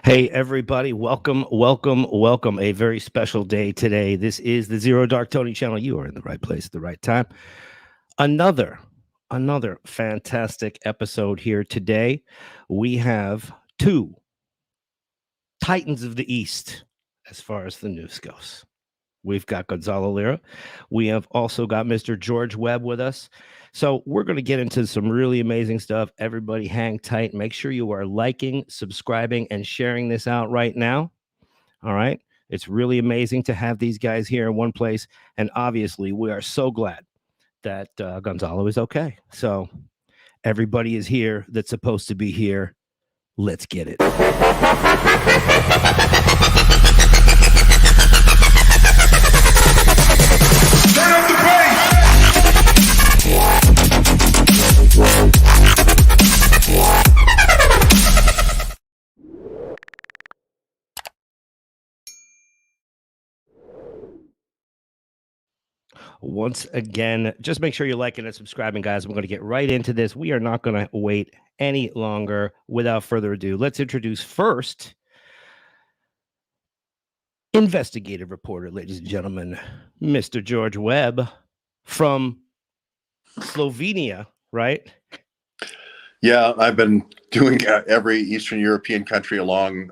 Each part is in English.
Hey, everybody. Welcome, welcome, welcome. A very special day today. This is the ZeroDarkTony channel. You are in the right place at the right time. Another fantastic episode here today. We have two Titans of the East as far as the news goes. We've got Gonzalo Lira. We have also got Mr. George Webb with us. So we're going to get into some really amazing stuff. Everybody hang tight. Make sure you are liking, subscribing, and sharing this out right now. All right. It's really amazing to have these guys here in one place. And obviously, we are so glad that Gonzalo is okay. So everybody is here that's supposed to be here. Let's get it. Turn up the bass. Once again, just make sure you're liking and subscribing, guys. We're going to get right into this. We are not going to wait any longer. Without further ado, let's introduce first investigative reporter, ladies and gentlemen, Mr. George Webb from Slovenia, right? Yeah, I've been doing every Eastern European country along,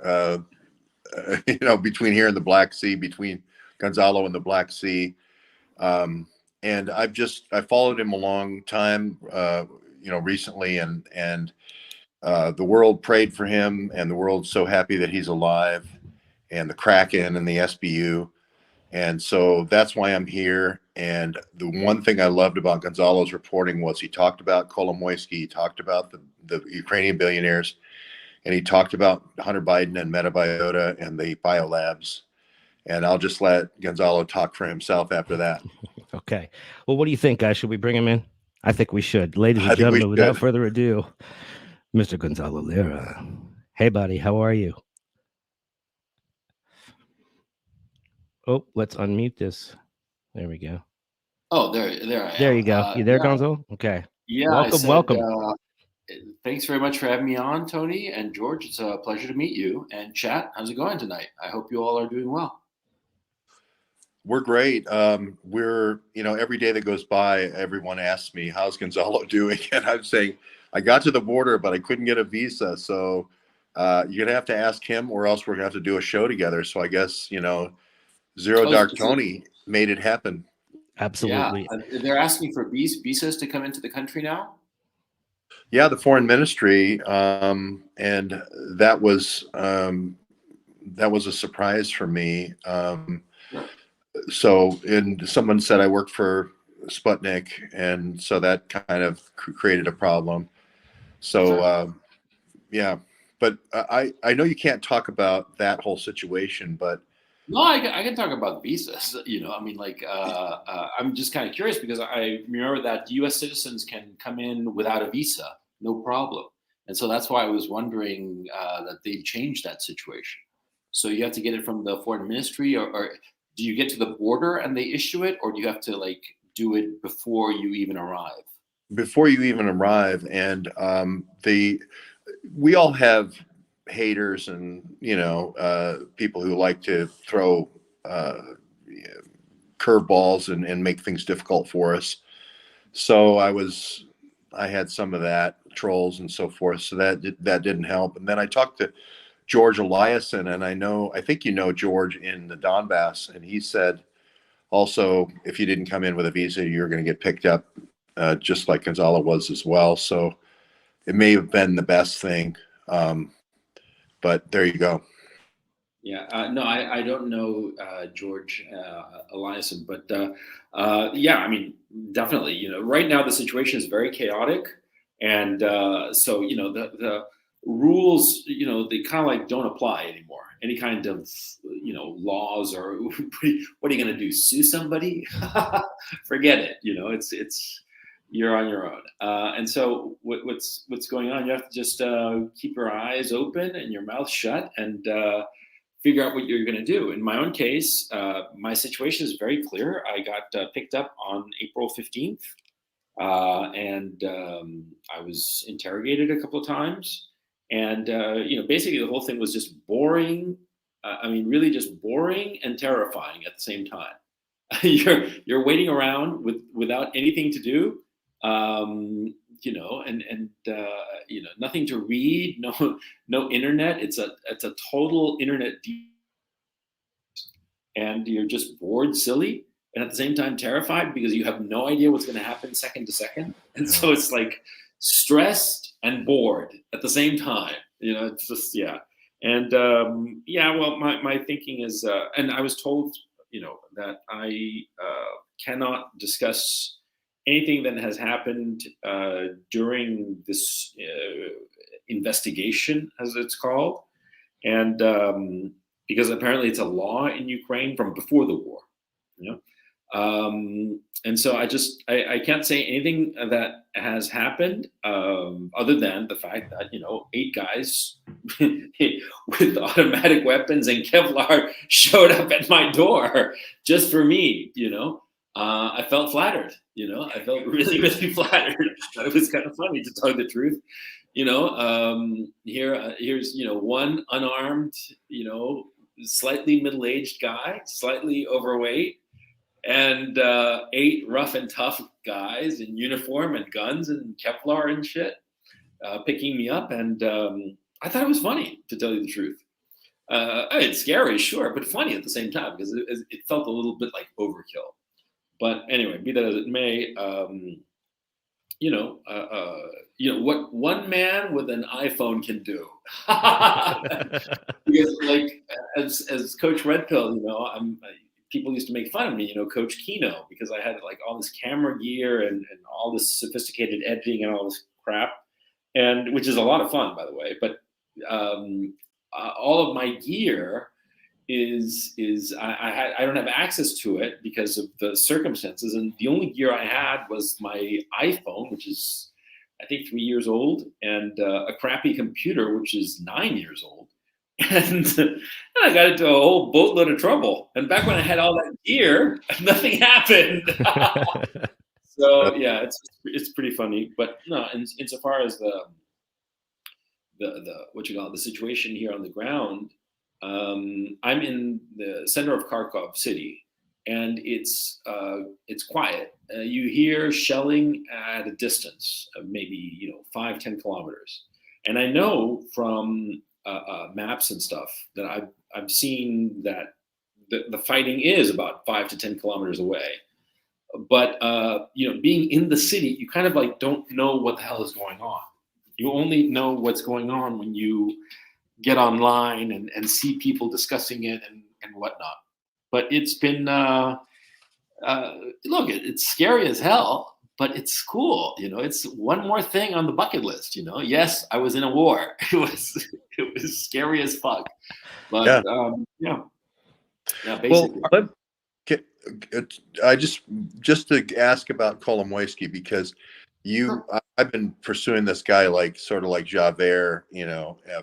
between here and the Black Sea, between Gonzalo and the Black Sea. And I followed him a long time, recently, and the world prayed for him, and the world's so happy that he's alive, and the Kraken and the SBU. And so that's why I'm here. And the one thing I loved about Gonzalo's reporting was he talked about Kolomoisky, he talked about the Ukrainian billionaires, and he talked about Hunter Biden and Metabiota and the biolabs. And I'll just let Gonzalo talk for himself after that. Okay. Well, what do you think, guys? Should we bring him in? I think we should. Ladies and gentlemen, without further ado, Mr. Gonzalo Lira. Hey, buddy. How are you? Oh, let's unmute this. There we go. Oh, there I am. There you go. You there, yeah. Gonzo? Okay. Yeah. Welcome. Thanks very much for having me on, Tony and George. It's a pleasure to meet you. And chat, how's it going tonight? I hope you all are doing well. We're great. We're, every day that goes by, everyone asks me, how's Gonzalo doing? And I'm saying, I got to the border, but I couldn't get a visa. So you're going to have to ask him, or else we're going to have to do a show together. So I guess, ZeroDarkTony made it happen. Absolutely. Yeah. They're asking for visas to come into the country now? Yeah, the foreign ministry. And that was a surprise for me. So, and someone said I worked for Sputnik, and so that kind of created a problem. So, yeah, but I know you can't talk about that whole situation, but no, I can talk about visas. I'm just kind of curious because I remember that U.S. citizens can come in without a visa, no problem, and so that's why I was wondering that they changed that situation. So you have to get it from the foreign ministry, or do you get to the border and they issue it, or do you have to do it before you even arrive? Before you even arrive, and we all have haters and people who like to throw curveballs and make things difficult for us. So I had some of that, trolls and so forth. So that didn't help. And then I talked to George Eliasson, and I think George in the Donbass, and he said also, if you didn't come in with a visa, you're going to get picked up, just like Gonzalo was as well. So it may have been the best thing, but there you go. Yeah, no, I don't know George Eliasson, but yeah, I mean, definitely, right now the situation is very chaotic, and so the rules, they kind of don't apply anymore. Any kind of laws, or what are you going to do? Sue somebody? Forget it. It's you're on your own. And so what's going on? You have to just keep your eyes open and your mouth shut and figure out what you're going to do. In my own case, my situation is very clear. I got picked up on April 15th, and I was interrogated a couple of times. And basically the whole thing was just boring. Really just boring and terrifying at the same time. You're waiting around without anything to do, nothing to read, no internet. It's a total internet and you're just bored, silly, and at the same time terrified because you have no idea what's going to happen second to second. And so it's like stressed and bored at the same time. It's just, yeah. And well, my thinking is, and I was told, that I cannot discuss anything that has happened during this investigation, as it's called, and because apparently it's a law in Ukraine from before the war, and so I can't say anything that has happened other than the fact that 8 guys with automatic weapons and Kevlar showed up at my door just for me. I felt flattered. I felt really, really flattered. It was kind of funny, to tell you the truth. Here's one unarmed, slightly middle-aged guy, slightly overweight, and 8 rough and tough guys in uniform and guns and Kevlar and shit picking me up. And I thought it was funny, to tell you the truth. It's scary, sure, but funny at the same time, because it felt a little bit like overkill. But anyway, be that as it may, what one man with an iPhone can do. Because, like, as Coach Red Pill, people used to make fun of me, Coach Kino, because I had like all this camera gear and all this sophisticated editing and all this crap, and which is a lot of fun, by the way. But all of my gear I don't have access to it because of the circumstances, and the only gear I had was my iPhone, which is I think 3 years old, and a crappy computer, which is 9 years old. And I got into a whole boatload of trouble. And back when I had all that gear, nothing happened. So yeah, it's pretty funny. But no, insofar as the situation here on the ground, I'm in the center of Kharkiv city, and it's quiet. You hear shelling at a distance of maybe 5-10 kilometers, and I know from maps and stuff that I've seen that the fighting is about 5 to 10 kilometers away. But being in the city, you kind of like don't know what the hell is going on. You only know what's going on when you get online and see people discussing it and whatnot. But it's been look, it's scary as hell, but it's cool. It's one more thing on the bucket list. Yes, I was in a war. It was scary as fuck. But yeah, basically. Well, I just to ask about Kolomoisky, because I've been pursuing this guy sort of like Javert,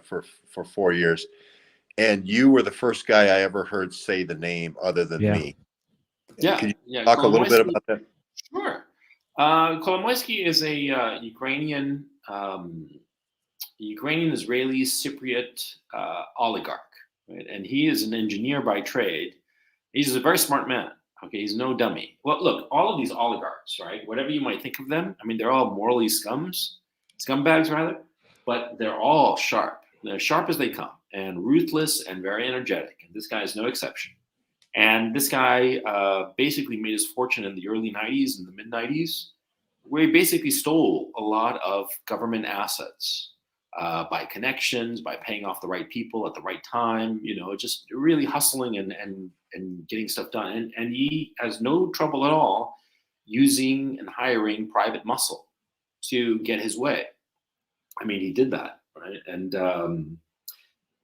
for 4 years, and you were the first guy I ever heard say the name other than me. Yeah, Can you talk a little bit about that? Sure. Kolomoisky is a Ukrainian Israeli Cypriot oligarch, right? And he is an engineer by trade. He's a very smart man. Okay, he's no dummy. Well, look, all of these oligarchs, right? Whatever you might think of them, they're all morally scumbags rather, but they're all sharp. They're sharp as they come, and ruthless and very energetic. And this guy is no exception. And this guy basically made his fortune in the early 90s and the mid 90s, where he basically stole a lot of government assets by connections, by paying off the right people at the right time, just really hustling and getting stuff done. And he has no trouble at all using and hiring private muscle to get his way. He did that, right? And,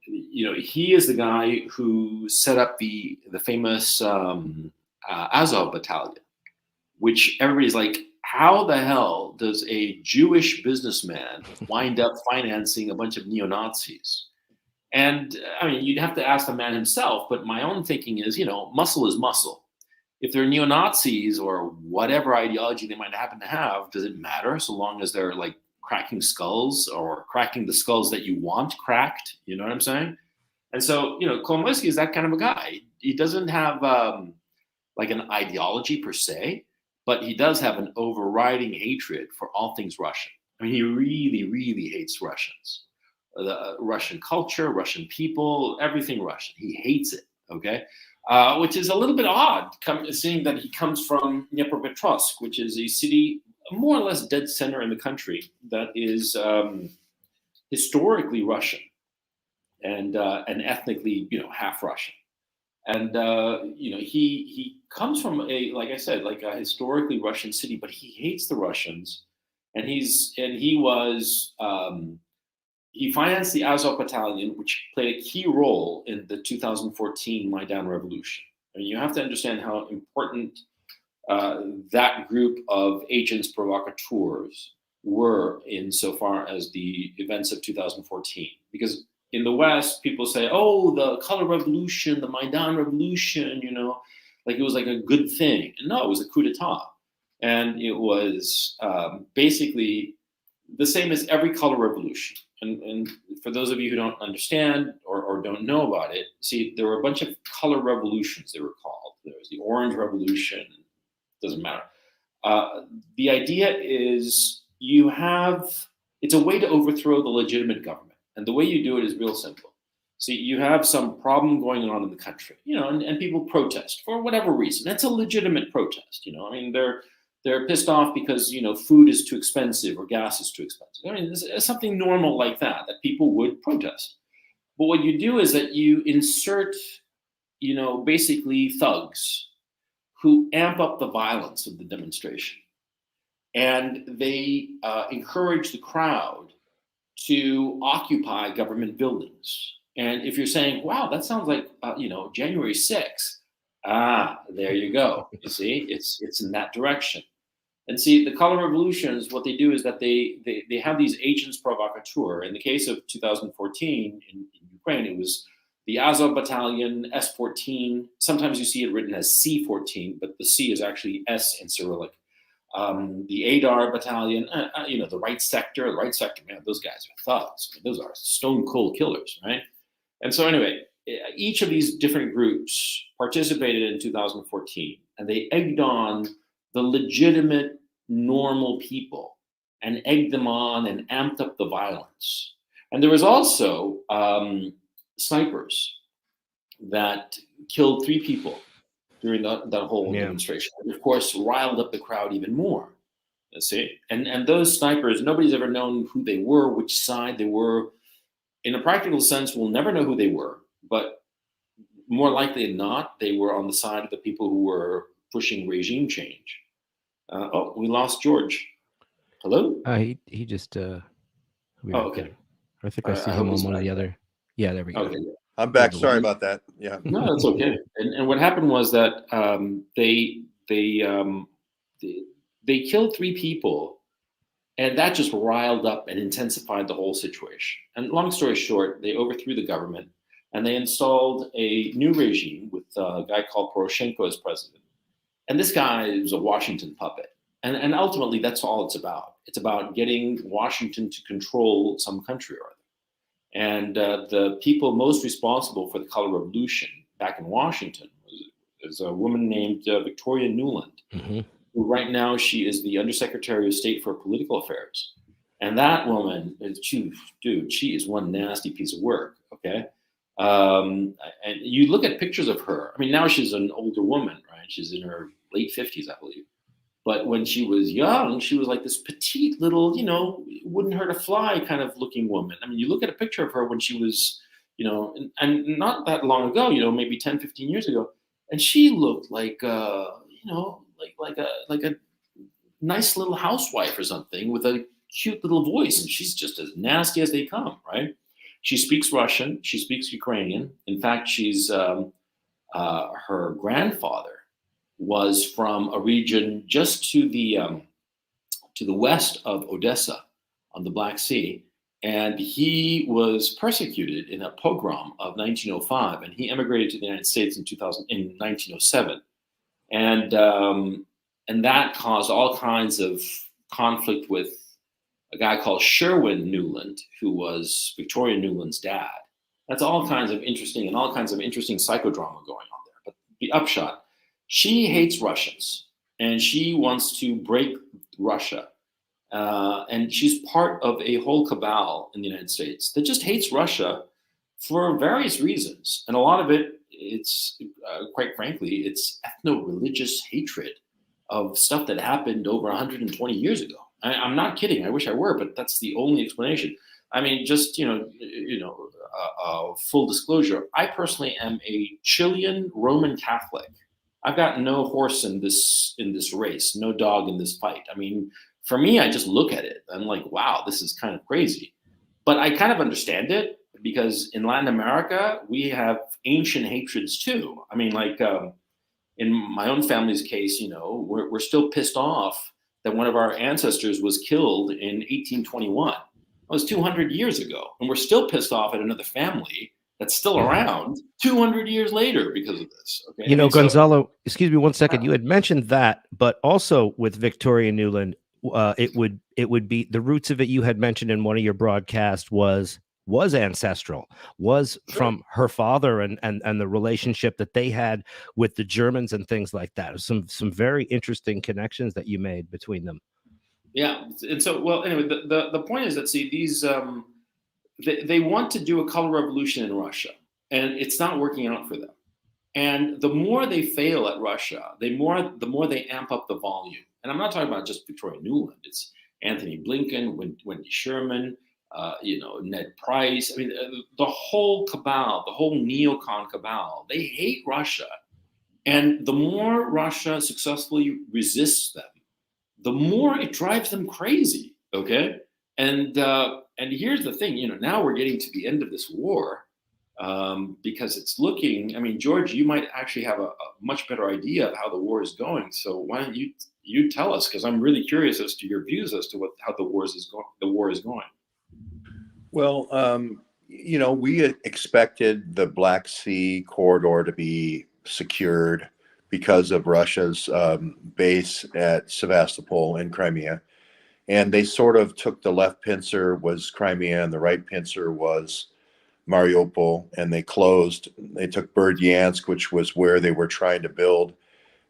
he is the guy who set up the famous Azov battalion, which everybody's like, how the hell does a Jewish businessman wind up financing a bunch of neo-Nazis? And you'd have to ask the man himself, but my own thinking is, muscle is muscle. If they're neo-Nazis or whatever ideology they might happen to have, does it matter so long as they're like cracking skulls or cracking the skulls that you want cracked. You know what I'm saying? And so, Kolomoisky is that kind of a guy. He doesn't have like an ideology per se, but he does have an overriding hatred for all things Russian. I mean, he really, really hates Russians, the Russian culture, Russian people, everything Russian. He hates it. Okay, which is a little bit odd, seeing that he comes from Dnipropetrovsk, which is a city more or less dead center in the country that is historically Russian and ethnically, half Russian. And he comes from like I said, like a historically Russian city, but he hates the Russians, and he financed the Azov Battalion, which played a key role in the 2014 Maidan Revolution. I mean, you have to understand how important that group of agents provocateurs were insofar as the events of 2014. Because in the West, people say, oh, the color revolution, the Maidan Revolution, like it was like a good thing. And no, it was a coup d'etat. And it was basically the same as every color revolution. And for those of you who don't understand or don't know about it, see, there were a bunch of color revolutions, they were called. There was the Orange Revolution, doesn't matter. The idea is it's a way to overthrow the legitimate government. And the way you do it is real simple. See, you have some problem going on in the country, and people protest for whatever reason. That's a legitimate protest, I mean, they're pissed off because, food is too expensive or gas is too expensive. I mean, it's something normal like that people would protest. But what you do is that you insert, basically thugs who amp up the violence of the demonstration. And they encourage the crowd to occupy government buildings. And if you're saying, wow, that sounds like, January 6th, there you go. You see, it's in that direction. And see, the color revolutions, what they do is that they have these agents provocateur. In the case of 2014 in Ukraine, it was the Azov Battalion, S14. Sometimes you see it written as C14, but the C is actually S in Cyrillic. The Adar Battalion, the right sector, man, those guys are thugs. I mean, those are stone cold killers, right? And so anyway, each of these different groups participated in 2014, and they egged on the legitimate, normal people and egged them on and amped up the violence. And there was also snipers that killed 3 people during that whole demonstration. And of course, riled up the crowd even more. See? And those snipers, nobody's ever known who they were, which side they were. In a practical sense, we'll never know who they were, but more likely than not, they were on the side of the people who were pushing regime change. We lost George. Hello? He just okay. I think I see him on one of the other. Yeah, there we go. Okay. I'm back. Sorry about that. Yeah. No, that's okay. And what happened was that they killed 3 people, and that just riled up and intensified the whole situation. And long story short, they overthrew the government, and they installed a new regime with a guy called Poroshenko as president. And this guy is a Washington puppet. And ultimately, that's all it's about. It's about getting Washington to control some country or other. And the people most responsible for the color revolution back in Washington was a woman named Victoria Nuland, who right now she is the Undersecretary of State for Political Affairs. And that woman, she is one nasty piece of work, okay? And you look at pictures of her. I mean, now she's an older woman, right? She's in her late 50s, I believe. But when she was young, she was like this petite little, wouldn't hurt a fly kind of looking woman. I mean, you look at a picture of her when she was, and not that long ago, maybe 10, 15 years ago, and she looked like, like a nice little housewife or something with a cute little voice. And she's just as nasty as they come, right? She speaks Russian. She speaks Ukrainian. In fact, she's her grandfather was from a region just to the west of Odessa on the Black Sea, and he was persecuted in a pogrom of 1905, and he emigrated to the United States in 1907, and that caused all kinds of conflict with a guy called Sherwin Nuland, who was Victoria Nuland's dad. That's all kinds of interesting psychodrama going on there. But the upshot, she hates Russians and she wants to break Russia. And she's part of a whole cabal in the United States that just hates Russia for various reasons. And a lot of it, it's quite frankly, it's ethno-religious hatred of stuff that happened over 120 years ago. I'm not kidding. I wish I were, but that's the only explanation. I mean, just full disclosure. I personally am a Chilean Roman Catholic. I've got no horse in this race, no dog in this fight. I mean, for me, I just look at it. I'm like, wow, this is kind of crazy. But I kind of understand it because in Latin America, we have ancient hatreds too. I mean, like in my own family's case, we're still pissed off that one of our ancestors was killed in 1821. That was 200 years ago. And we're still pissed off at another family that's still around 200 years later because of this. Okay? Gonzalo, excuse me 1 second. You had mentioned that, but also with Victoria Nuland, it would be the roots of it. You had mentioned in one of your broadcasts was ancestral, was from her father and the relationship that they had with the Germans and things like that. Some very interesting connections that you made between them. Yeah, and so anyway, the point is that these they want to do a color revolution in Russia, and it's not working out for them. And the more they fail at Russia, the more they amp up the volume. And I'm not talking about just Victoria Nuland. It's Anthony Blinken, Wendy Sherman, Ned Price. I mean, the whole cabal, the whole neocon cabal, they hate Russia. And the more Russia successfully resists them, the more it drives them crazy. Okay. And here's the thing, now we're getting to the end of this war because it's looking, I mean, George, you might actually have a much better idea of how the war is going. So why don't you tell us? Because I'm really curious as to your views as to how the war is going. Well, we expected the Black Sea corridor to be secured because of Russia's base at Sevastopol in Crimea. And they sort of took the left pincer was Crimea and the right pincer was Mariupol, and they took Berdyansk, which was where they were trying to build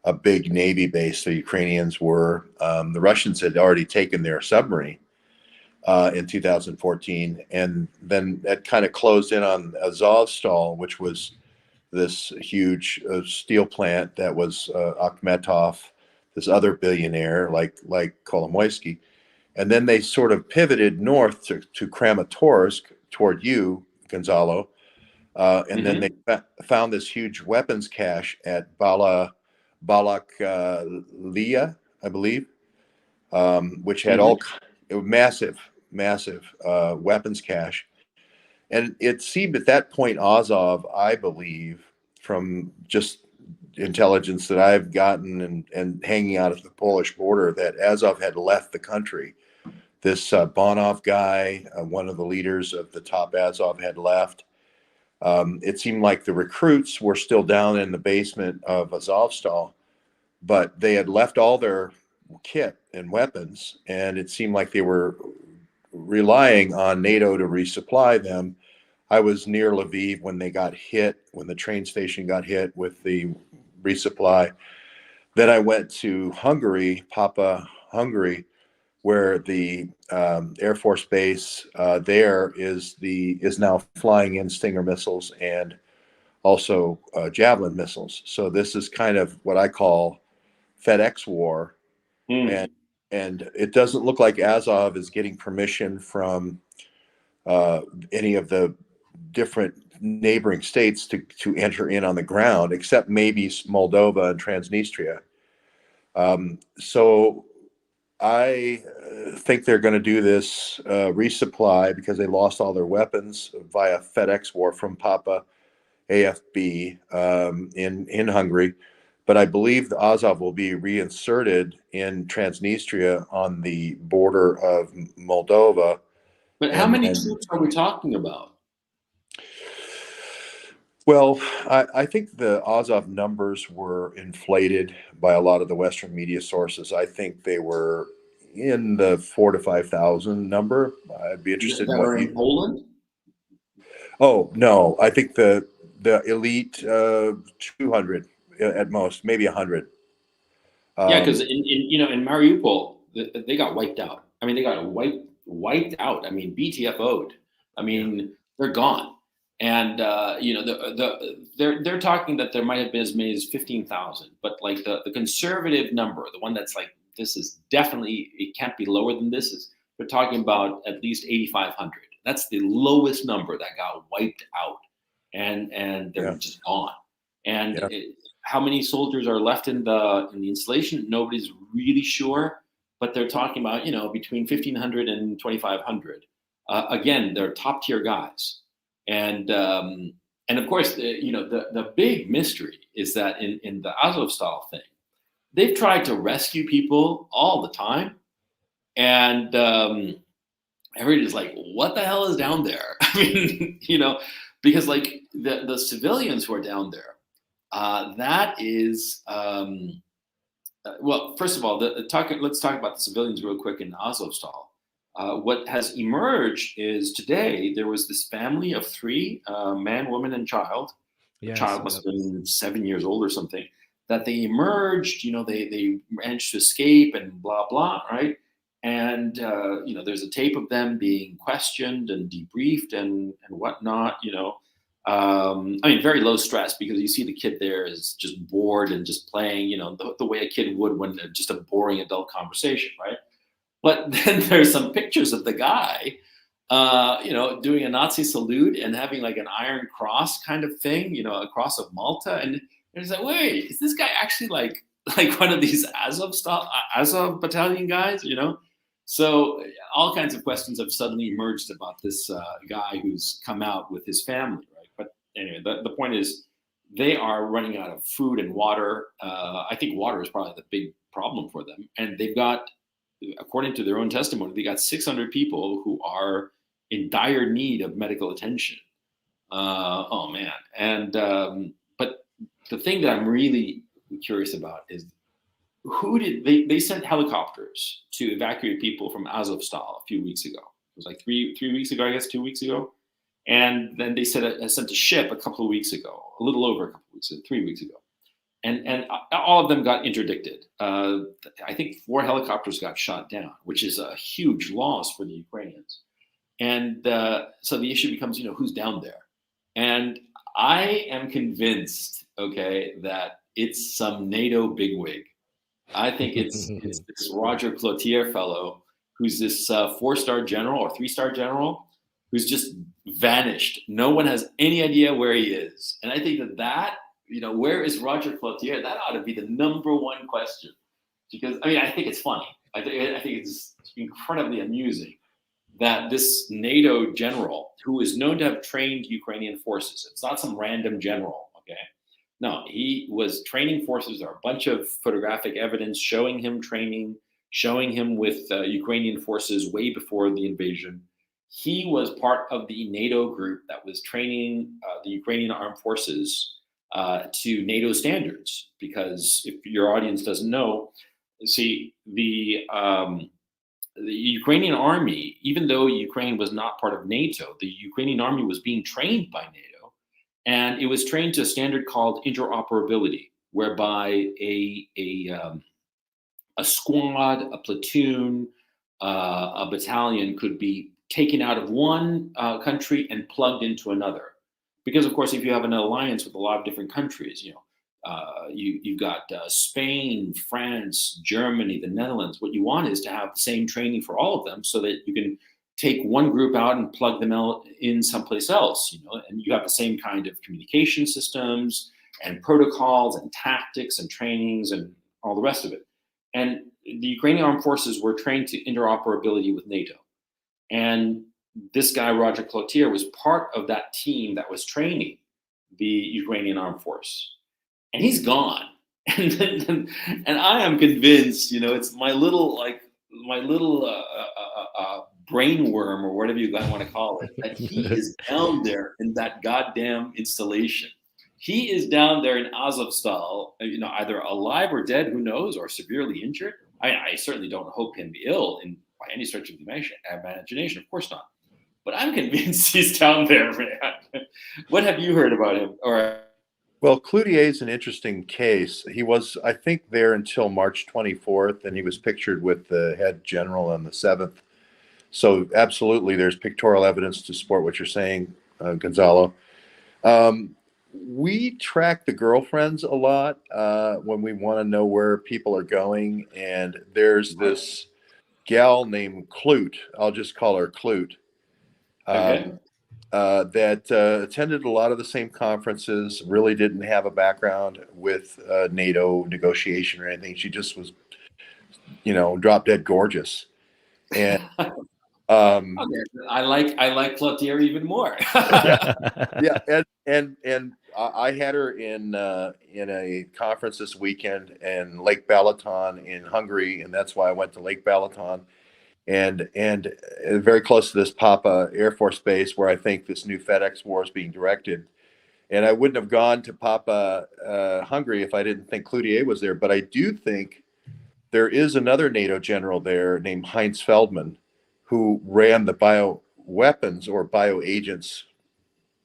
a big Navy base. The Ukrainians were, the Russians had already taken their submarine in 2014. And then that kind of closed in on Azovstal, which was this huge steel plant that was Akhmetov, this other billionaire like Kolomoisky. And then they sort of pivoted north to Kramatorsk toward you, Gonzalo. And then they found this huge weapons cache at Balaklia, I believe, which had massive weapons cache. And it seemed at that point, Azov, I believe, from just intelligence that I've gotten and hanging out at the Polish border, that Azov had left the country. This Bonov guy, one of the leaders of the top Azov, had left. It seemed like the recruits were still down in the basement of Azovstal, but they had left all their kit and weapons, and it seemed like they were relying on NATO to resupply them. I was near Lviv when the train station got hit with the resupply. Then I went to Hungary, Hungary, where the Air Force base there is now flying in Stinger missiles and also Javelin missiles. So this is kind of what I call FedEx war. And it doesn't look like Azov is getting permission from any of the different neighboring states to enter in on the ground, except maybe Moldova and Transnistria. So I think they're going to do this resupply because they lost all their weapons via FedEx war from Papa AFB in Hungary. But I believe the Azov will be reinserted in Transnistria on the border of Moldova. But how many troops are we talking about? Well, I think the Azov numbers were inflated by a lot of the Western media sources. I think they were, in the 4,000 to 5,000 number. I'd be interested that in what are in Poland. Oh no, I think the elite 200 at most, maybe 100. Yeah, because in Mariupol they got wiped out. I mean, they got wiped out. I mean, BTFO'd. I mean, they're gone. And they're talking that there might have been as many as 15,000, but like the conservative number, the one that's like this is definitely, it can't be lower than this, is they're talking about at least 8,500. That's the lowest number that got wiped out, and they're just gone. And how many soldiers are left in the installation? Nobody's really sure, but they're talking about between 1,500 and 2,500. Again, they're top tier guys, and of course the big mystery is that in the Azovstal thing, they've tried to rescue people all the time, and everybody's like, what the hell is down there? I mean, because like the civilians who are down there, that is, well, first of all, let's talk about the civilians real quick in Azovstal. What has emerged is today there was this family of three, man, woman, and child. The child must have been 7 years old or something. That they emerged, they managed to escape and blah blah, right? And there's a tape of them being questioned and debriefed and whatnot. I mean, very low stress, because you see the kid there is just bored and just playing, the way a kid would when just a boring adult conversation, right? But then there's some pictures of the guy, doing a Nazi salute and having like an Iron Cross kind of thing, a cross of Malta, and it's like, wait, is this guy actually like one of these Azov battalion guys, So all kinds of questions have suddenly emerged about this guy who's come out with his family, right? But anyway, the point is they are running out of food and water. I think water is probably the big problem for them. And they've got, according to their own testimony, they got 600 people who are in dire need of medical attention. Oh man. And, but the thing that I'm really curious about is, who did they sent helicopters to evacuate people from Azovstal a few weeks ago. It was like three weeks ago, I guess, 2 weeks ago. And then they sent a ship a couple of weeks ago, a little over a couple of weeks, 3 weeks ago. And all of them got interdicted. I think 4 helicopters got shot down, which is a huge loss for the Ukrainians. And so the issue becomes, who's down there? And I am convinced, that it's some NATO bigwig. I think it's this Roger Cloutier fellow, who's this 4-star general or 3-star general, who's just vanished. No one has any idea where he is. And I think that where is Roger Cloutier? That ought to be the number one question. Because, I mean, I think it's funny. I think it's incredibly amusing that this NATO general, who is known to have trained Ukrainian forces, it's not some random general, No, he was training forces. There are a bunch of photographic evidence showing him training, showing him with Ukrainian forces way before the invasion. He was part of the NATO group that was training the Ukrainian armed forces to NATO standards. Because if your audience doesn't know, see, the Ukrainian army, even though Ukraine was not part of NATO, the Ukrainian army was being trained by NATO. And it was trained to a standard called interoperability, whereby a squad, a platoon, a battalion could be taken out of one country and plugged into another. Because, of course, if you have an alliance with a lot of different countries, you've got Spain, France, Germany, the Netherlands. What you want is to have the same training for all of them, so that you can take one group out and plug them out in someplace else, and you have the same kind of communication systems and protocols and tactics and trainings and all the rest of it. And the Ukrainian armed forces were trained to interoperability with NATO. And this guy, Roger Cloutier, was part of that team that was training the Ukrainian armed force. And he's gone. And I am convinced, it's my little brainworm, or whatever you guys want to call it, that he is down there in that goddamn installation. He is down there in Azovstal, either alive or dead, who knows, or severely injured, or I certainly don't hope him ill by any stretch of the imagination. Of course not. But I'm convinced he's down there, man. What have you heard about him? Or Well, Cloutier is an interesting case. He was, I think, there until March 24th, and he was pictured with the head general on the 7th. So absolutely, there's pictorial evidence to support what you're saying, Gonzalo. We track the girlfriends a lot when we want to know where people are going. And there's this gal named Clute. I'll just call her Clute. okay. That attended a lot of the same conferences, really didn't have a background with NATO negotiation or anything. She just was, drop dead gorgeous. And Okay. I like Cloutier even more. yeah, and I had her in a conference this weekend in Lake Balaton in Hungary, and that's why I went to Lake Balaton, and very close to this Papa Air Force Base where I think this new FedEx war is being directed. And I wouldn't have gone to Papa Hungary if I didn't think Cloutier was there. But I do think there is another NATO general there named Heinz Feldman, who ran the bioweapons or bioagents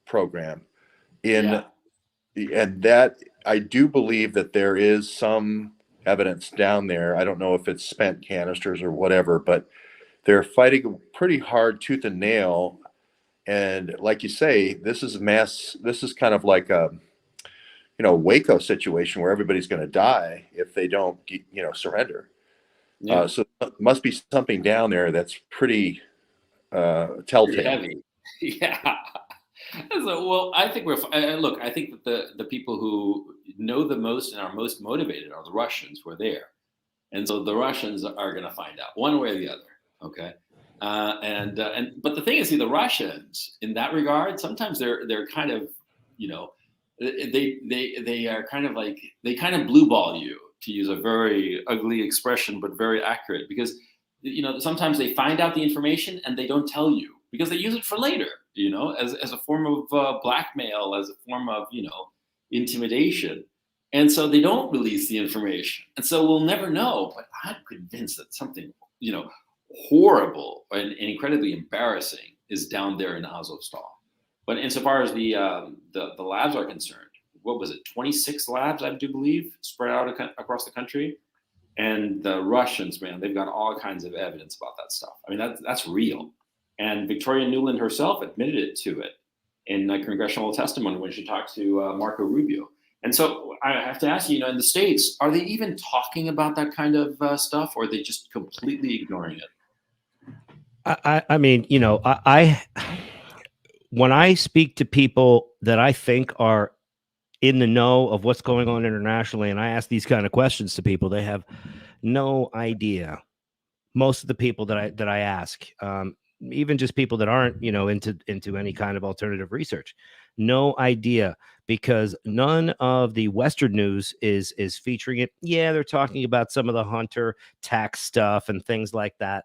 program and that I do believe that there is some evidence down there. I don't know if it's spent canisters or whatever, but they're fighting pretty hard tooth and nail. And like you say, this is kind of like a Waco situation where everybody's going to die if they don't surrender. Yeah. So it must be something down there that's pretty telltale. Pretty heavy. Yeah. So, well, I think look. I think that the people who know the most and are most motivated are the Russians who are there, and so the Russians are going to find out one way or the other. Okay, but the thing is, see, the Russians in that regard, sometimes they're kind of, they are kind of like they kind of blue ball you, to use a very ugly expression, but very accurate, because sometimes they find out the information and they don't tell you because they use it for later, as a form of blackmail, as a form of, intimidation. And so they don't release the information. And so we'll never know. But I'm convinced that something, horrible and incredibly embarrassing is down there in Azovstal. But insofar as the labs are concerned, what was it, 26 labs, I do believe, spread out across the country. And the Russians, man, they've got all kinds of evidence about that stuff. I mean, that's real. And Victoria Nuland herself admitted it to it in a congressional testimony when she talked to Marco Rubio. And so I have to ask you, in the States, are they even talking about that kind of stuff, or are they just completely ignoring it? I mean, when I speak to people that I think are in the know of what's going on internationally, and I ask these kind of questions to people, they have no idea. Most of the people that I ask, even just people that aren't, into any kind of alternative research, no idea, because none of the Western news is featuring it. Yeah, they're talking about some of the Hunter tax stuff and things like that,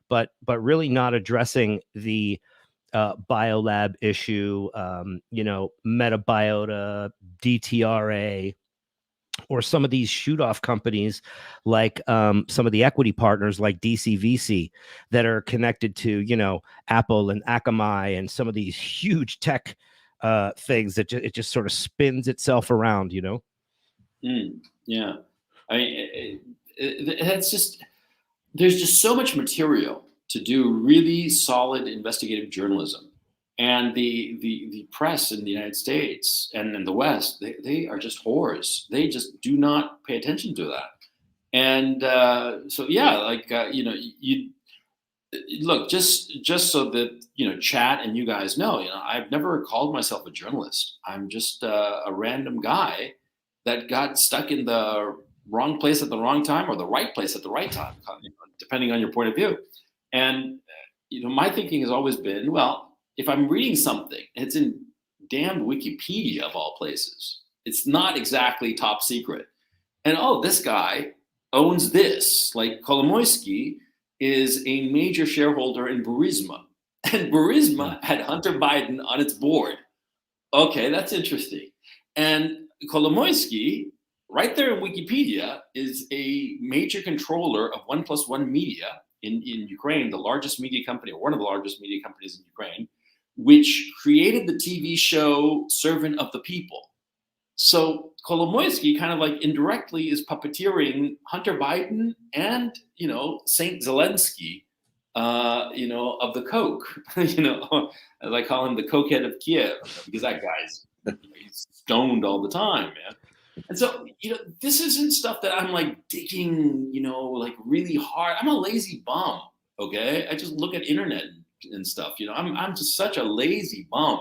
but really not addressing the biolab issue, Metabiota, DTRA, or some of these shoot-off companies like some of the equity partners like DCVC that are connected to, Apple and Akamai and some of these huge tech things that it just sort of spins itself around, Yeah. I mean, it's just, there's just so much material to do really solid investigative journalism. And the press in the United States and in the West, they are just whores. They just do not pay attention to that. And you look, just so that chat and you guys know, I've never called myself a journalist. I'm just a random guy that got stuck in the wrong place at the wrong time, or the right place at the right time, depending on your point of view. And my thinking has always been, well, if I'm reading something, it's in damned Wikipedia of all places. It's not exactly top secret. And this guy owns this. Like Kolomoisky is a major shareholder in Burisma, and Burisma had Hunter Biden on its board. Okay, that's interesting. And Kolomoisky, right there in Wikipedia is a major controller of 1+1 Media in Ukraine, the largest media company, or one of the largest media companies in Ukraine, which created the TV show Servant of the People. So Kolomoisky kind of like indirectly is puppeteering Hunter Biden and, Saint Zelensky, of the Coke, as I call him, the cokehead of Kiev, because that guy's he's stoned all the time, man. And so, this isn't stuff that I'm like digging, like really hard. I'm a lazy bum. Okay. I just look at internet and stuff, I'm just such a lazy bum.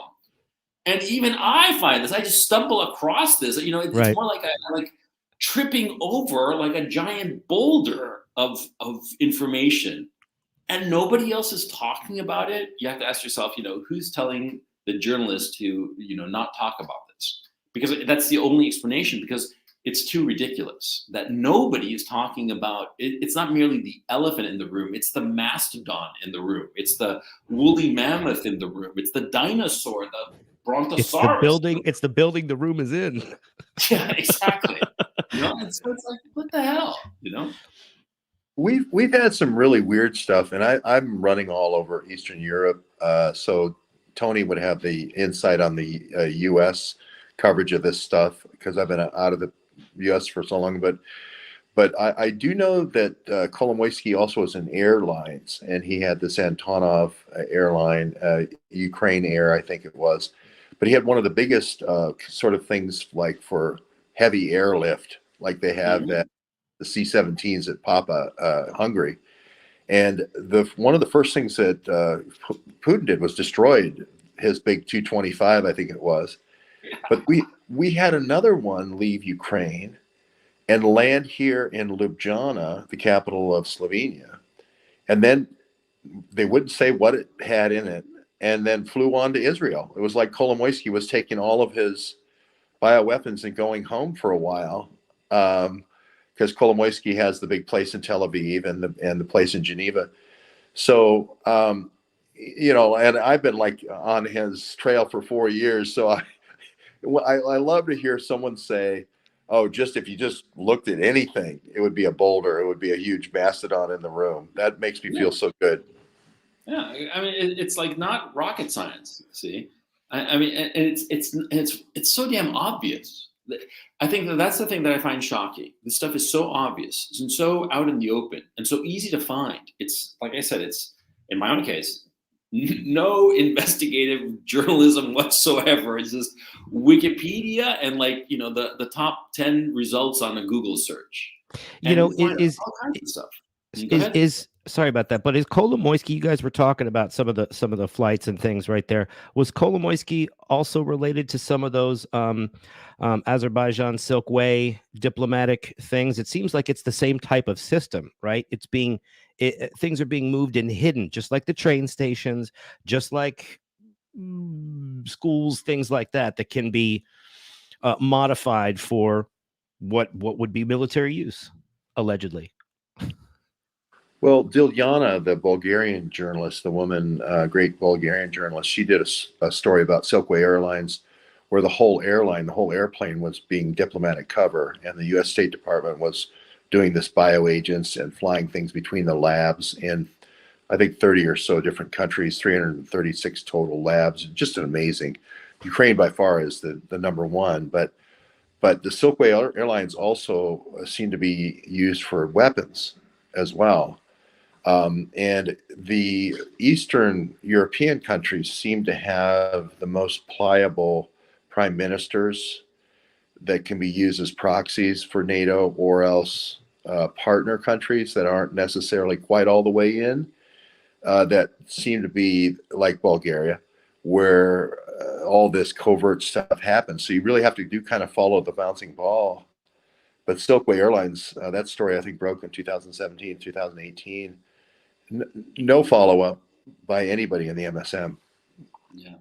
And even I find this, I just stumble across this, it's Right. more like like tripping over like a giant boulder of information, and nobody else is talking about it. You have to ask yourself, who's telling the journalist to, not talk about this? Because that's the only explanation, because it's too ridiculous that nobody is talking about it. It's not merely the elephant in the room, it's the mastodon in the room, it's the woolly mammoth in the room, it's the dinosaur, the brontosaurus. It's the building the room is in. Yeah, exactly. And so it's like, what the hell, We've had some really weird stuff, and I'm running all over Eastern Europe. So Tony would have the insight on the U.S. coverage of this stuff, because I've been out of the U.S. for so long. But I do know that Kolomoisky also was in airlines, and he had this Antonov airline, Ukraine Air, I think it was. But he had one of the biggest sort of things like for heavy airlift, like they have that. The C-17s at Papa, Hungary. And one of the first things that Putin did was destroyed his big 225, I think it was. But we had another one leave Ukraine and land here in Ljubljana, the capital of Slovenia. And then they wouldn't say what it had in it, and then flew on to Israel. It was like Kolomoisky was taking all of his bioweapons and going home for a while. Because Kolomoisky has the big place in Tel Aviv and the place in Geneva. So, and I've been like on his trail for 4 years. So I love to hear someone say, oh, if you just looked at anything, it would be a boulder. It would be a huge mastodon in the room. That makes me feel so good. Yeah, I mean, it's like not rocket science. See, I mean, and it's so damn obvious. I think that's the thing that I find shocking. This stuff is so obvious and so out in the open and so easy to find. It's like I said, it's in my own case, no investigative journalism whatsoever. It's just Wikipedia and the top 10 results on a Google search. And All kinds of stuff. Sorry about that, but is Kolomoisky, you guys were talking about some of the flights and things right there. Was Kolomoisky also related to some of those Azerbaijan Silk Way diplomatic things? It seems like it's the same type of system, right? Things are being moved and hidden, just like the train stations, just like schools, things like that can be modified for what would be military use, allegedly. Well, Dilyana, the Bulgarian journalist, the woman, great Bulgarian journalist, she did a story about Silkway Airlines, where the whole airplane was being diplomatic cover, and the U.S. State Department was doing this bioagents and flying things between the labs in, I think, 30 or so different countries, 336 total labs. Just an amazing. Ukraine by far is the number one, but the Silkway Airlines also seem to be used for weapons as well. And the Eastern European countries seem to have the most pliable prime ministers that can be used as proxies for NATO, or else partner countries that aren't necessarily quite all the way in, that seem to be like Bulgaria, where all this covert stuff happens. So you really have to kind of follow the bouncing ball. But Silkway Airlines, that story I think broke in 2017, 2018. No follow-up by anybody in the MSM. Yeah.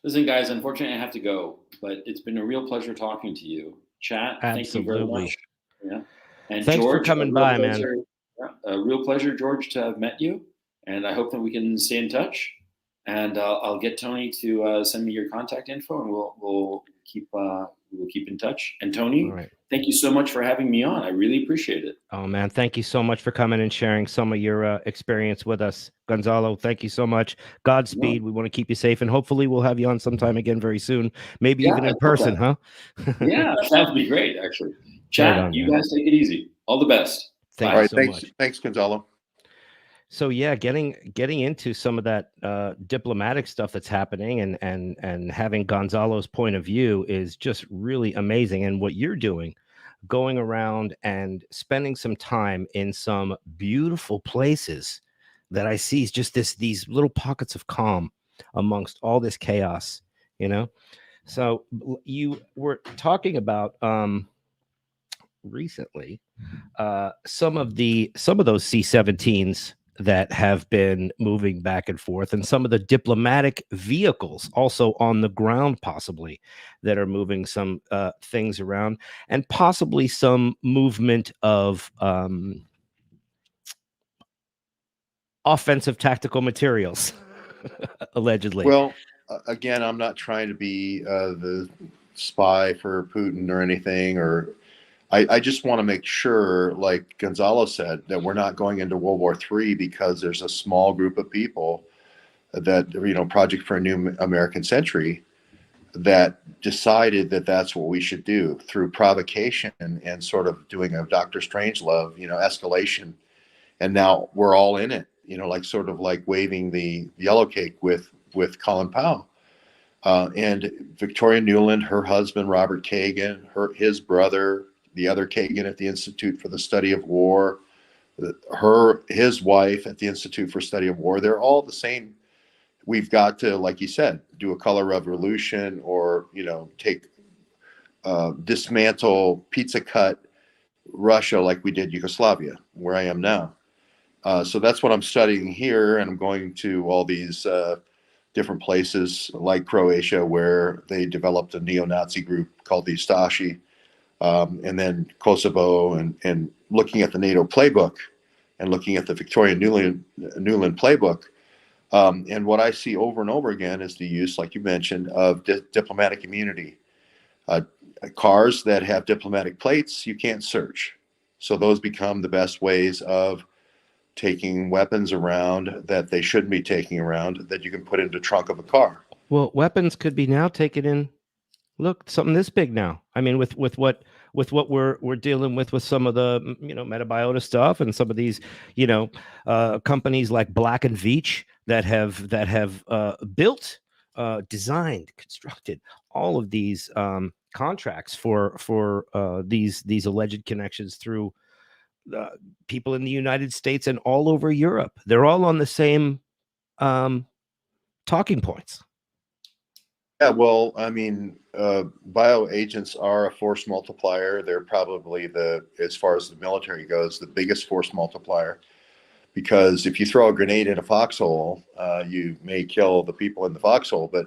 Listen, guys, unfortunately I have to go, but it's been a real pleasure talking to you. Chat, thank you very much. Yeah. And thanks George, for coming by, man. A real pleasure, George, to have met you. And I hope that we can stay in touch. And I'll get Tony to send me your contact info, and we'll keep we will keep in touch. And All Tony, right. thank you so much for having me on. I really appreciate it. Oh man, thank you so much for coming and sharing some of your experience with us, Gonzalo. Thank you so much. Godspeed. We want to keep you safe, and hopefully we'll have you on sometime again very soon. Maybe Yeah, even I in love person, that. huh? Yeah, that would be great, actually. Right Chat, on, you man. guys take it easy. All the best. Thank All you Bye. right. so Thanks. much. Thanks, Gonzalo. So yeah, getting into some of that diplomatic stuff that's happening, and having Gonzalo's point of view is just really amazing. And what you're doing, going around and spending some time in some beautiful places that I see, is just these little pockets of calm amongst all this chaos, you know. So you were talking about recently some of those C-17s that have been moving back and forth, and some of the diplomatic vehicles also on the ground, possibly, that are moving some things around, and possibly some movement of offensive tactical materials, allegedly. Well, again, I'm not trying to be the spy for Putin or anything, or I just want to make sure, like Gonzalo said, that we're not going into World War III because there's a small group of people that, Project for a New American Century, that decided that that's what we should do through provocation and sort of doing a Doctor Strangelove, escalation. And now we're all in it, like sort of like waving the yellow cake with Colin Powell. And Victoria Nuland, her husband, Robert Kagan, his brother, the other Kagan at the Institute for the Study of War, his wife at the Institute for Study of War, they're all the same. We've got to, like you said, do a color revolution, or, dismantle, pizza cut Russia like we did Yugoslavia, where I am now. So that's what I'm studying here. And I'm going to all these different places like Croatia, where they developed a neo-Nazi group called the Stasi, and then Kosovo, and looking at the NATO playbook and looking at the Victoria Nuland playbook. And what I see over and over again is the use, like you mentioned, of diplomatic immunity. Cars that have diplomatic plates, you can't search. So those become the best ways of taking weapons around that they shouldn't be taking around, that you can put in the trunk of a car. Well, weapons could be now taken in. Look, something this big now. I mean, with what we're dealing with some of the metabiota stuff, and some of these companies like Black and Veatch that have built, designed, constructed all of these contracts for these alleged connections through people in the United States and all over Europe. They're all on the same talking points. Yeah, well, I mean, bioagents are a force multiplier. They're probably as far as the military goes, the biggest force multiplier, because if you throw a grenade in a foxhole, you may kill the people in the foxhole, but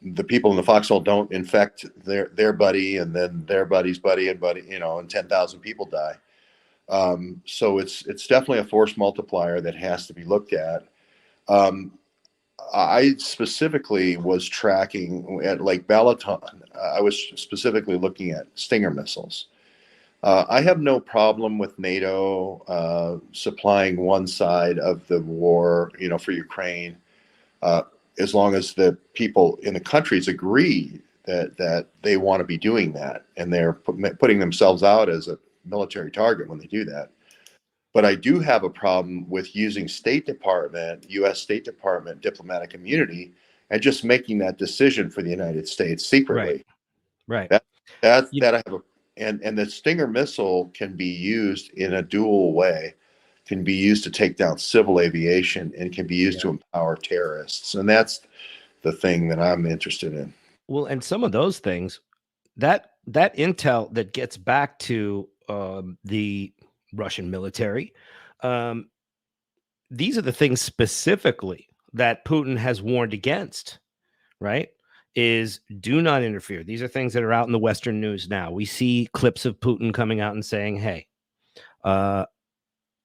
the people in the foxhole don't infect their buddy, and then their buddy's buddy and buddy, and 10,000 people die. So it's definitely a force multiplier that has to be looked at. I specifically was tracking at Lake Balaton. I was specifically looking at Stinger missiles. I have no problem with NATO supplying one side of the war, for Ukraine, as long as the people in the countries agree that they want to be doing that, and they're putting themselves out as a military target when they do that. But I do have a problem with using U.S. State Department diplomatic immunity and just making that decision for the United States secretly. Right. That I have and the Stinger missile can be used in a dual way. Can be used to take down civil aviation, and can be used to empower terrorists. And that's the thing that I'm interested in. Well, and some of those things, that intel that gets back to the Russian military, these are the things specifically that Putin has warned against, right? Is do not interfere. These are things that are out in the Western news now. We see clips of Putin coming out and saying, hey,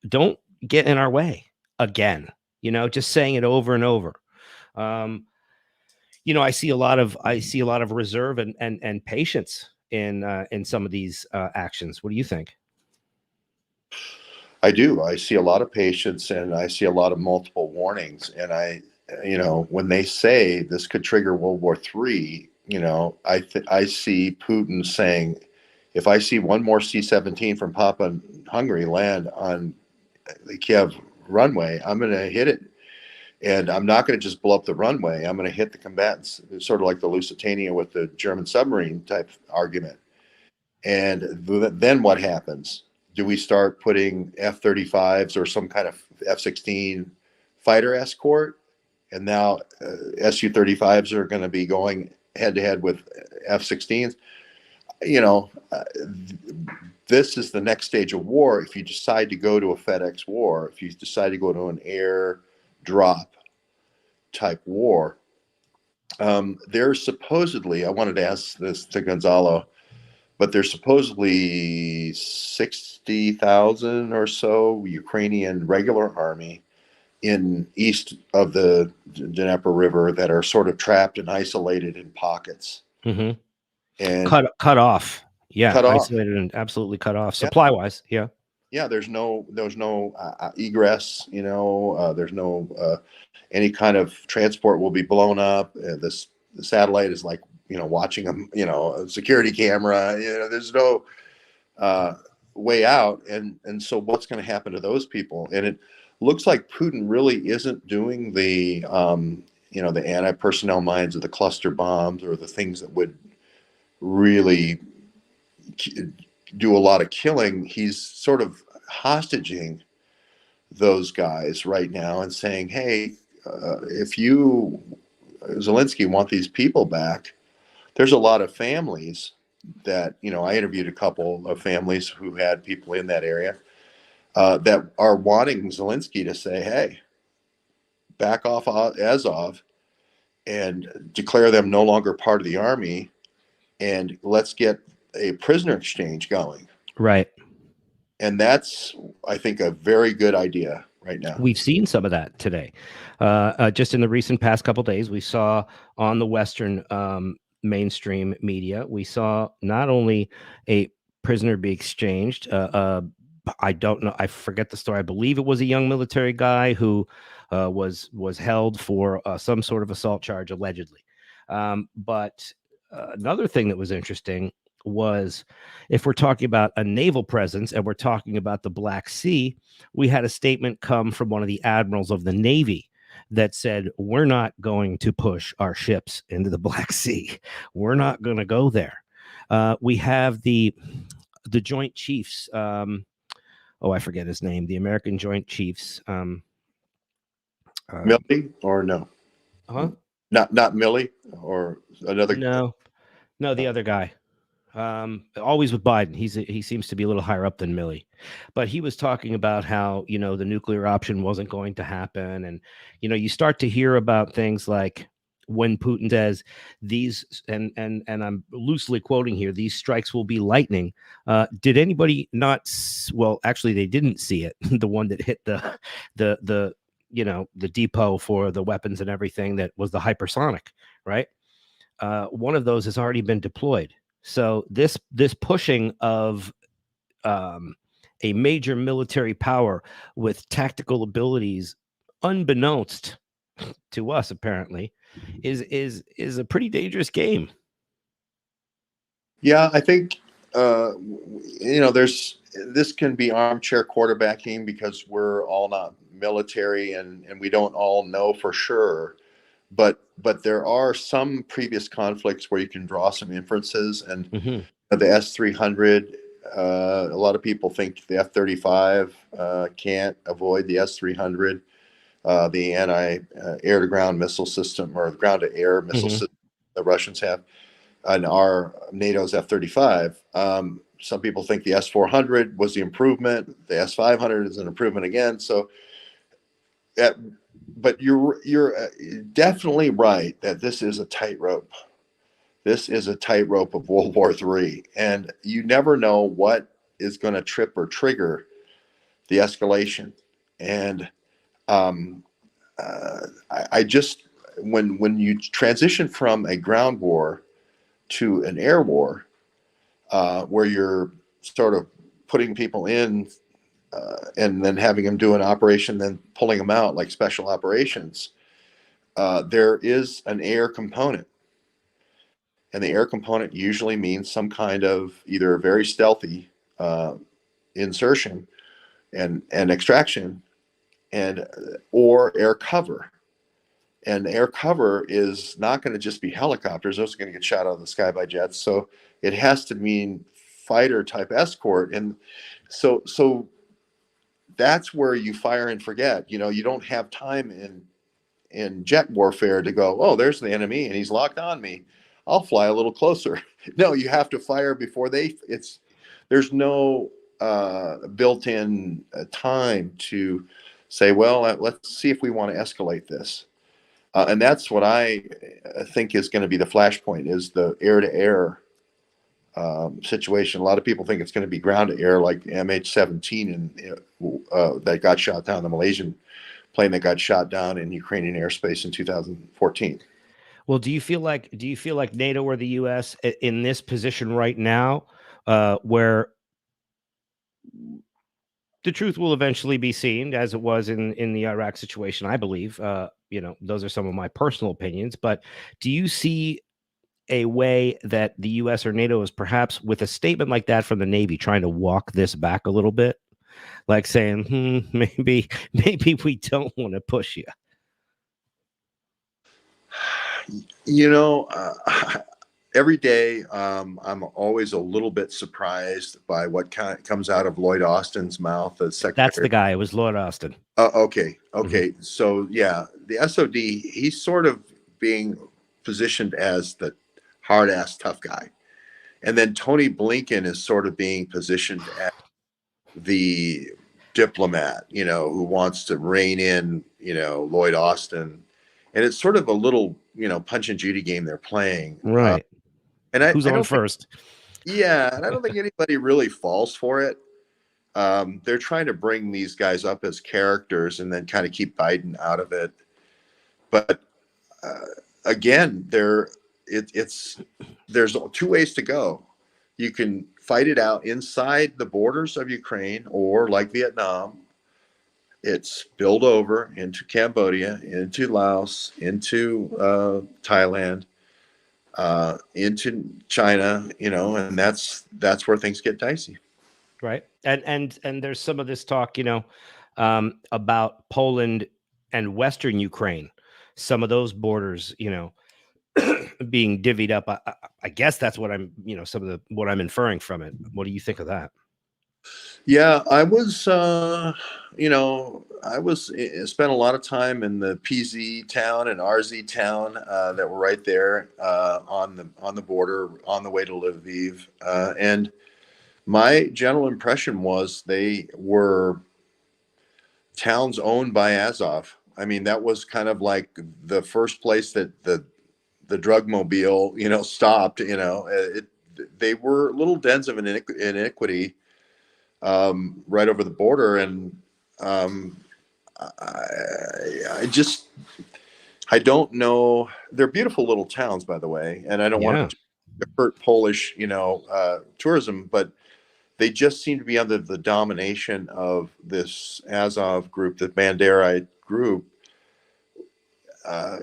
don't get in our way again, just saying it over and over. I see a lot of reserve and patience in some of these actions. What do you think? I do. I see a lot of patience, and I see a lot of multiple warnings. And when they say this could trigger World War III, I see Putin saying, if I see one more C-17 from Papa Hungary land on the Kiev runway, I'm going to hit it. And I'm not going to just blow up the runway. I'm going to hit the combatants. It's sort of like the Lusitania with the German submarine type argument. And then what happens? Do we start putting F-35s or some kind of F-16 fighter escort? And now Su-35s are going to be going head to head with F-16s. This is the next stage of war. If you decide to go to a FedEx war, if you decide to go to an air drop type war, there's supposedly, I wanted to ask this to Gonzalo, but there's supposedly 60,000 or so Ukrainian regular army in east of the Dnieper River that are sort of trapped and isolated in pockets. Mm-hmm. And cut off. Yeah, cut off. Isolated and absolutely cut off. Supply wise, yeah. Yeah, there's no egress. There's no any kind of transport will be blown up. The satellite is like watching them. A security camera. There's no way out. And so what's going to happen to those people? And it looks like Putin really isn't doing the the anti-personnel mines or the cluster bombs or the things that would really do a lot of killing. He's sort of hostaging those guys right now and saying, hey, if you, Zelensky, want these people back, there's a lot of families that, I interviewed a couple of families who had people in that area that are wanting Zelensky to say, hey, back off Azov and declare them no longer part of the army, and let's get a prisoner exchange going. Right. And that's, I think, a very good idea right now. We've seen some of that today. Just in the recent past couple of days, we saw on the Western mainstream media, we saw not only a prisoner be exchanged. I don't know. I forget the story. I believe it was a young military guy who was held for some sort of assault charge, allegedly. But another thing that was interesting was, if we're talking about a naval presence and we're talking about the Black Sea, we had a statement come from one of the admirals of the Navy that said, we're not going to push our ships into the Black Sea. We're not going to go there. We have the Joint Chiefs. I forget his name. The American Joint Chiefs. Milley or no? Huh? Not Milley or another. No, the other guy. Always with Biden. He seems to be a little higher up than Milley, but he was talking about how, the nuclear option wasn't going to happen. And, you start to hear about things like when Putin says these, and I'm loosely quoting here, these strikes will be lightning. Did anybody not? Well, actually they didn't see it. The one that hit the depot for the weapons and everything, that was the hypersonic, right? One of those has already been deployed. So this pushing of a major military power with tactical abilities, unbeknownst to us, apparently, is a pretty dangerous game. Yeah, I think this can be armchair quarterbacking because we're all not military and we don't all know for sure. But there are some previous conflicts where you can draw some inferences, and the S-300. A lot of people think the F-35 can't avoid the S-300, the anti-air-to-ground missile system or ground-to-air missile system the Russians have, and our NATO's F-35. Some people think the S-400 was the improvement. The S-500 is an improvement again. So. But you're definitely right that this is a tightrope. This is a tightrope of World War III, and you never know what is going to trip or trigger the escalation. And when you transition from a ground war to an air war, where you're sort of putting people in and then having them do an operation, then pulling them out like special operations, there is an air component. And the air component usually means some kind of either very stealthy insertion and extraction, and or air cover. And air cover is not going to just be helicopters; those are going to get shot out of the sky by jets. So it has to mean fighter type escort, and so that's where you fire and forget. You know, you don't have time in jet warfare to go, oh, there's the enemy and he's locked on me, I'll fly a little closer. No, you have to fire before there's no built-in time to say, well, let's see if we want to escalate this. And that's what I think is going to be the flashpoint, is the air-to-air situation. A lot of people think it's going to be ground-to-air, like MH17 and that got shot down, the Malaysian plane that got shot down in Ukrainian airspace in 2014. Well, do you feel like NATO or the U.S. in this position right now, where the truth will eventually be seen, as it was in the Iraq situation, I believe. You know, those are some of my personal opinions, but do you see a way that the U.S. or NATO is perhaps, with a statement like that from the Navy, trying to walk this back a little bit, like saying, maybe we don't want to push you? You know, every day I'm always a little bit surprised by what comes out of Lloyd Austin's mouth as Secretary. That's the guy. It was Lloyd Austin. Okay. So yeah, the SOD, he's sort of being positioned as the hard-ass tough guy, and then Tony Blinken is sort of being positioned as the diplomat, you know, who wants to rein in, you know, Lloyd Austin. And it's sort of a little, you know, Punch and Judy game they're playing. Right. And who's on first? Yeah. And I don't think anybody really falls for it. They're trying to bring these guys up as characters and then kind of keep Biden out of it. But again, there's two ways to go. You can fight it out inside the borders of Ukraine, or like Vietnam, it's spilled over into Cambodia, into Laos, into Thailand, into China, you know, and that's where things get dicey. Right. And there's some of this talk, you know, about Poland and Western Ukraine, some of those borders, you know, being divvied up. I guess that's what I'm, you know, some of what I'm inferring from it. What do you think of that? Yeah, I was, you know, spent a lot of time in the PZ town and RZ town that were right there on the border, on the way to Lviv, and my general impression was they were towns owned by Azov. I mean, that was kind of like the first place that the drug mobile, you know, stopped. You know, they were little dens of iniquity right over the border, and I don't know. They're beautiful little towns, by the way, and I don't want to hurt Polish, you know, tourism, but they just seem to be under the domination of this Azov group, the Banderite group,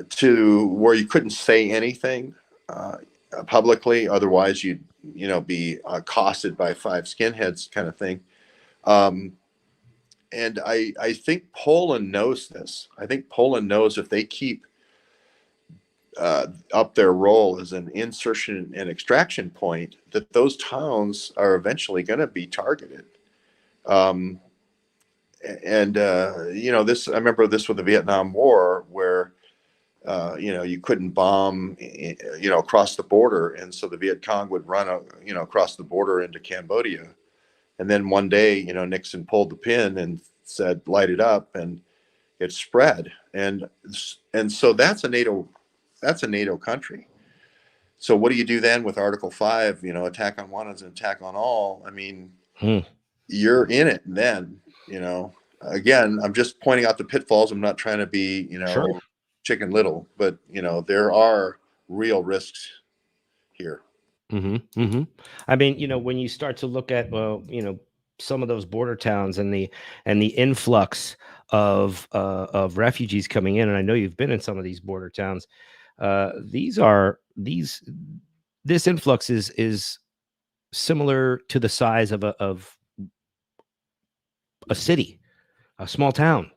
to where you couldn't say anything publicly, otherwise you'd, you know, be accosted by five skinheads, kind of thing. And I think Poland knows this. I think Poland knows if they keep up their role as an insertion and extraction point, that those towns are eventually going to be targeted. You know, I remember this with the Vietnam War, where you know, you couldn't bomb, you know, across the border, and so the Viet Cong would run, you know, across the border into Cambodia, and then one day, you know, Nixon pulled the pin and said, "Light it up," and it spread, and so that's a NATO country. So what do you do then with Article 5? You know, attack on one is an attack on all. I mean, you're in it then. You know, again, I'm just pointing out the pitfalls. I'm not trying to be, you know, Chicken Little, but there are real risks here. I mean, when you start to look at, some of those border towns and the influx of refugees coming in, and I know you've been in some of these border towns. This influx is similar to the size of a city, a small town,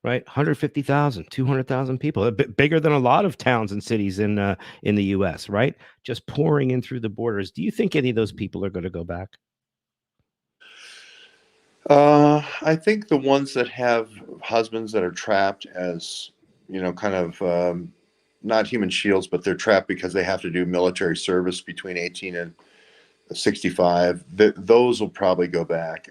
right? 150,000, 200,000 people, a bit bigger than a lot of towns and cities in the U.S., right? Just pouring in through the borders. Do you think any of those people are going to go back? I think the ones that have husbands that are trapped as, kind of not human shields, but they're trapped because they have to do military service between 18 and 65, those will probably go back.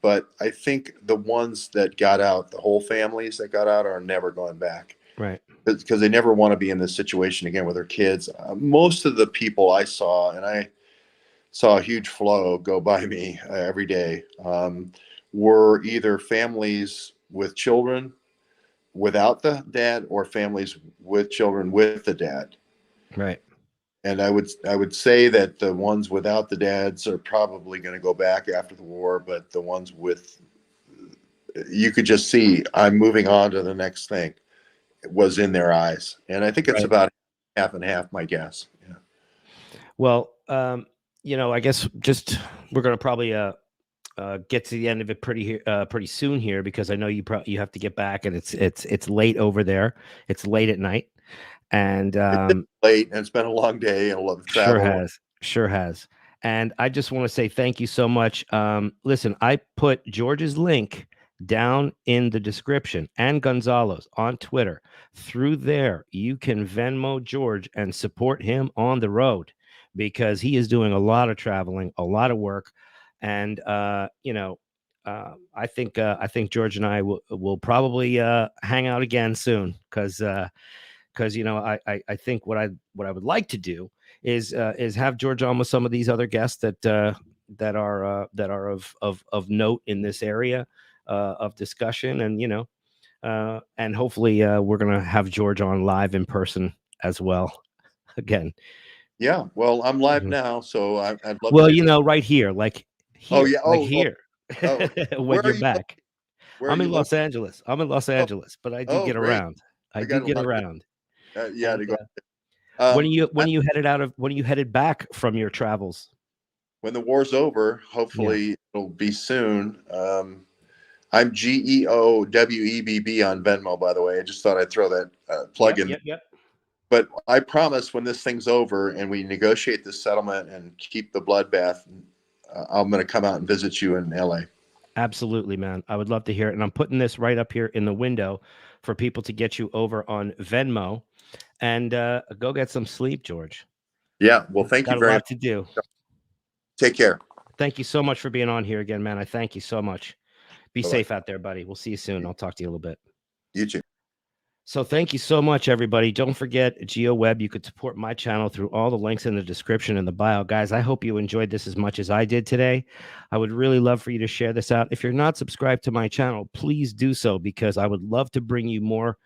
But I think the ones that got out, the whole families that got out, are never going back. Right. Because they never want to be in this situation again with their kids. Most of the people I saw, and I saw a huge flow go by me every day, were either families with children without the dad or families with children with the dad. Right. And I would say that the ones without the dads are probably going to go back after the war, but the ones with, you could just see, I'm moving on to the next thing, it was in their eyes. And I think it's about half and half, my guess. Yeah. Well, I guess we're going to probably get to the end of it pretty soon here, because I know you have to get back, and it's late over there. It's late at night. And it's late, and it's been a long day, and a lot of travel. Sure has. And I just want to say thank you so much. Listen, I put George's link down in the description, and Gonzalo's on Twitter. Through there, you can Venmo George and support him on the road, because he is doing a lot of traveling, a lot of work. And I think George and I will probably hang out again soon, because I think what I would like to do is have George on with some of these other guests that are of note in this area of discussion, and hopefully we're gonna have George on live in person as well again. Yeah, well, I'm live now, so I'd love. Well, right here, like here, oh yeah, here. When you're back. I'm in Los Angeles. But I do get around. I do get around. Yeah, to go. When you headed back from your travels? When the war's over, hopefully it'll be soon. I'm GEOWEBB on Venmo, by the way. I just thought I'd throw that plug in. Yep. But I promise, when this thing's over and we negotiate this settlement and keep the bloodbath, I'm going to come out and visit you in LA. Absolutely, man. I would love to hear it. And I'm putting this right up here in the window for people to get you over on Venmo. And go get some sleep, George. Yeah, well, thank you very much. Got a lot to do. Take care. Thank you so much for being on here again, man. I thank you so much. Be safe out there, buddy. We'll see you soon. I'll talk to you a little bit. You too. So thank you so much, everybody. Don't forget Webb. You could support my channel through all the links in the description and the bio. Guys, I hope you enjoyed this as much as I did today. I would really love for you to share this out. If you're not subscribed to my channel, please do so, because I would love to bring you more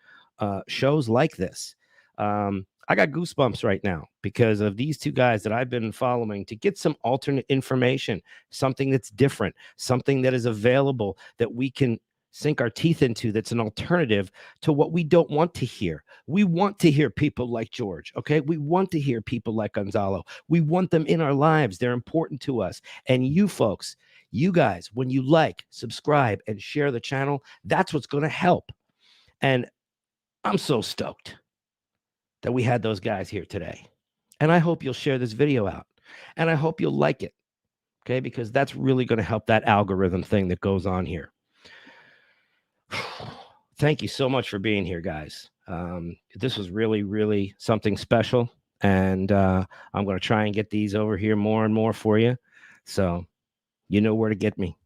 shows like this. I got goosebumps right now because of these two guys that I've been following, to get some alternate information, something that's different, something that is available that we can sink our teeth into, that's an alternative to what we don't want to hear. We want to hear people like George, okay? We want to hear people like Gonzalo. We want them in our lives. They're important to us. And you folks, you guys, when you like, subscribe, and share the channel, that's what's going to help. And I'm so stoked that we had those guys here today. And I hope you'll share this video out. And I hope you'll like it, okay? Because that's really going to help that algorithm thing that goes on here. Thank you so much for being here, guys. This was really, really something special. And I'm going to try and get these over here more and more for you. So you know where to get me.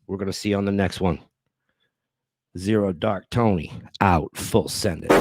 We're going to see you on the next one. ZeroDarkTony out. Full send it.